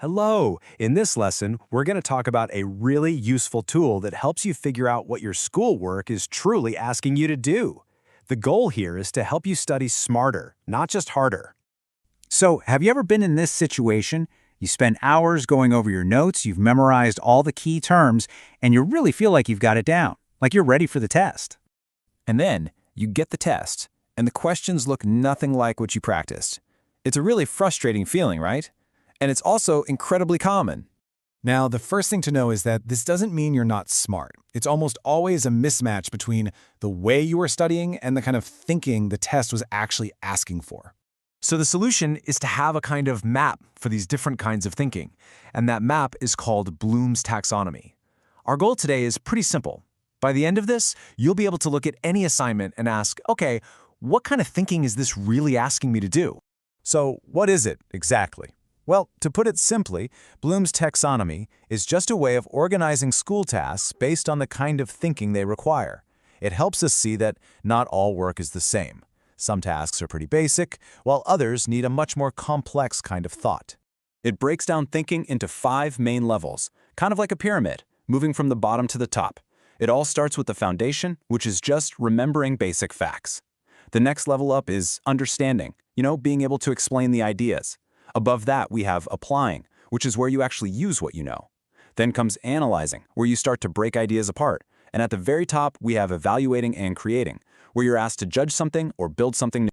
Hello! In this lesson, we're going to talk about a really useful tool that helps you figure out what your schoolwork is truly asking you to do. The goal here is to help you study smarter, not just harder. So, have you ever been in this situation? You spend hours going over your notes, you've memorized all the key terms, and you really feel like you've got it down, like you're ready for the test. And then you get the test, and the questions look nothing like what you practiced. It's a really frustrating feeling, right? And it's also incredibly common. Now, the first thing to know is that this doesn't mean you're not smart. It's almost always a mismatch between the way you were studying and the kind of thinking the test was actually asking for. So the solution is to have a kind of map for these different kinds of thinking, and that map is called Bloom's taxonomy. Our goal today is pretty simple. By the end of this, you'll be able to look at any assignment and ask, okay, what kind of thinking is this really asking me to do? So, what is it exactly? Well, to put it simply, Bloom's taxonomy is just a way of organizing school tasks based on the kind of thinking they require. It helps us see that not all work is the same. Some tasks are pretty basic, while others need a much more complex kind of thought. It breaks down thinking into 5 main levels, kind of like a pyramid, moving from the bottom to the top. It all starts with the foundation, which is just remembering basic facts. The next level up is understanding, being able to explain the ideas. Above that, we have applying, which is where you actually use what you know. Then comes analyzing, where you start to break ideas apart. And at the very top, we have evaluating and creating, where you're asked to judge something or build something new.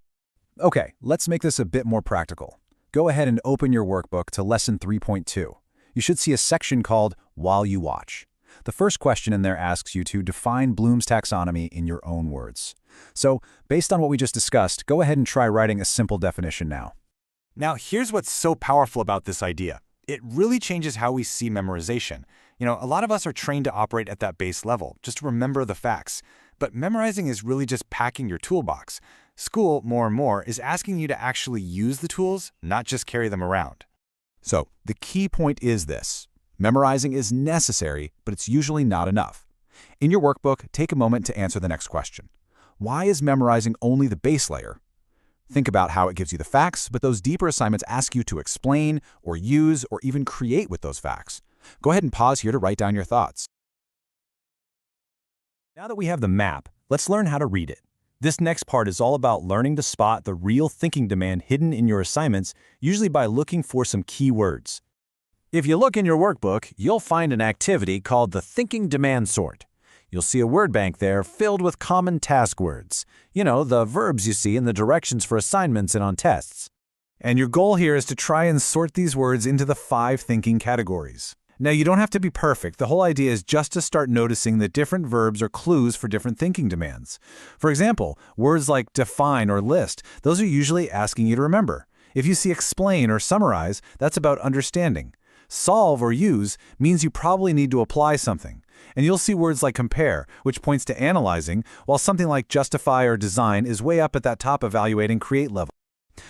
Okay, let's make this a bit more practical. Go ahead and open your workbook to Lesson 3.2. You should see a section called While You Watch. The first question in there asks you to define Bloom's taxonomy in your own words. So, based on what we just discussed, go ahead and try writing a simple definition now. Now, here's what's so powerful about this idea. It really changes how we see memorization. A lot of us are trained to operate at that base level, just to remember the facts. But memorizing is really just packing your toolbox. School, more and more, is asking you to actually use the tools, not just carry them around. So, the key point is this. Memorizing is necessary, but it's usually not enough. In your workbook, take a moment to answer the next question. Why is memorizing only the base layer? Think about how it gives you the facts, but those deeper assignments ask you to explain, or use, or even create with those facts. Go ahead and pause here to write down your thoughts. Now that we have the map, let's learn how to read it. This next part is all about learning to spot the real thinking demand hidden in your assignments, usually by looking for some key words. If you look in your workbook, you'll find an activity called the Thinking Demand Sort. You'll see a word bank there filled with common task words. The verbs you see in the directions for assignments and on tests. And your goal here is to try and sort these words into the 5 thinking categories. Now, you don't have to be perfect. The whole idea is just to start noticing that different verbs are clues for different thinking demands. For example, words like define or list, those are usually asking you to remember. If you see explain or summarize, that's about understanding. Solve or use means you probably need to apply something. And you'll see words like compare, which points to analyzing, while something like justify or design is way up at that top evaluate and create level.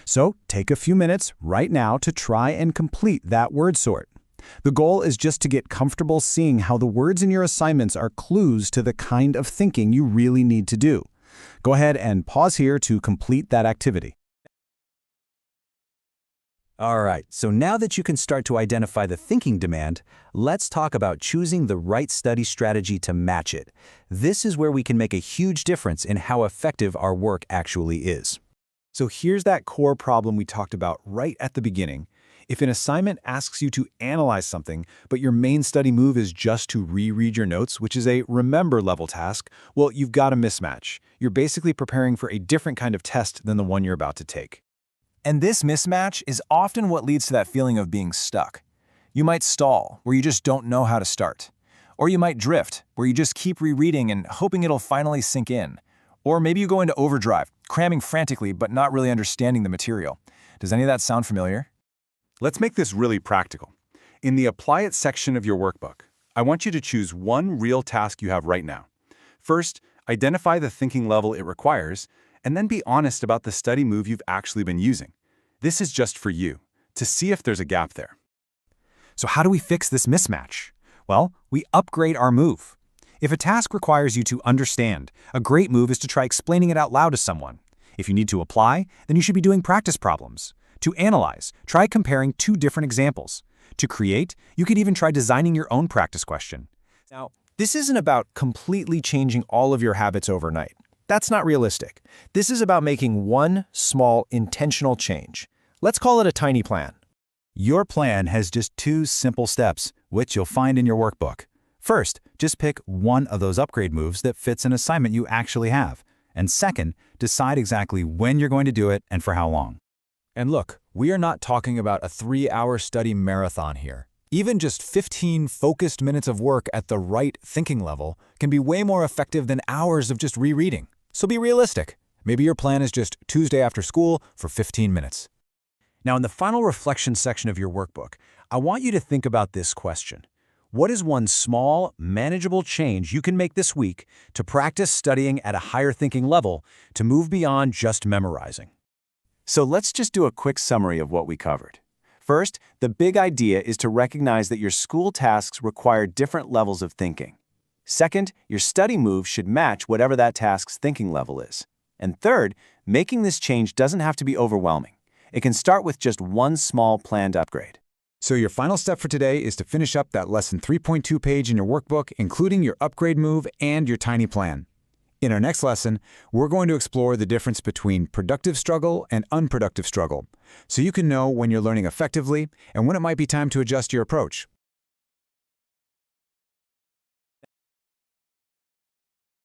So take a few minutes right now to try and complete that word sort. The goal is just to get comfortable seeing how the words in your assignments are clues to the kind of thinking you really need to do. Go ahead and pause here to complete that activity. All right, so now that you can start to identify the thinking demand, let's talk about choosing the right study strategy to match it. This is where we can make a huge difference in how effective our work actually is. So here's that core problem we talked about right at the beginning. If an assignment asks you to analyze something, but your main study move is just to reread your notes, which is a remember level task, well, you've got a mismatch. You're basically preparing for a different kind of test than the one you're about to take. And this mismatch is often what leads to that feeling of being stuck. You might stall, where you just don't know how to start. Or you might drift, where you just keep rereading and hoping it'll finally sink in. Or maybe you go into overdrive, cramming frantically but not really understanding the material. Does any of that sound familiar? Let's make this really practical. In the Apply It section of your workbook, I want you to choose one real task you have right now. First, identify the thinking level it requires, and then be honest about the study move you've actually been using. This is just for you, to see if there's a gap there. So how do we fix this mismatch? Well, we upgrade our move. If a task requires you to understand, a great move is to try explaining it out loud to someone. If you need to apply, then you should be doing practice problems. To analyze, try comparing 2 different examples. To create, you could even try designing your own practice question. Now, this isn't about completely changing all of your habits overnight. That's not realistic. This is about making one small, intentional change. Let's call it a tiny plan. Your plan has just 2 simple steps, which you'll find in your workbook. First, just pick one of those upgrade moves that fits an assignment you actually have. And second, decide exactly when you're going to do it and for how long. And look, we are not talking about a 3-hour study marathon here. Even just 15 focused minutes of work at the right thinking level can be way more effective than hours of just rereading. So be realistic. Maybe your plan is just Tuesday after school for 15 minutes. Now, in the final reflection section of your workbook, I want you to think about this question. What is one small, manageable change you can make this week to practice studying at a higher thinking level to move beyond just memorizing? So let's just do a quick summary of what we covered. First, the big idea is to recognize that your school tasks require different levels of thinking. Second, your study move should match whatever that task's thinking level is. And third, making this change doesn't have to be overwhelming. It can start with just one small planned upgrade. So your final step for today is to finish up that lesson 3.2 page in your workbook, including your upgrade move and your tiny plan. In our next lesson, we're going to explore the difference between productive struggle and unproductive struggle, so you can know when you're learning effectively and when it might be time to adjust your approach.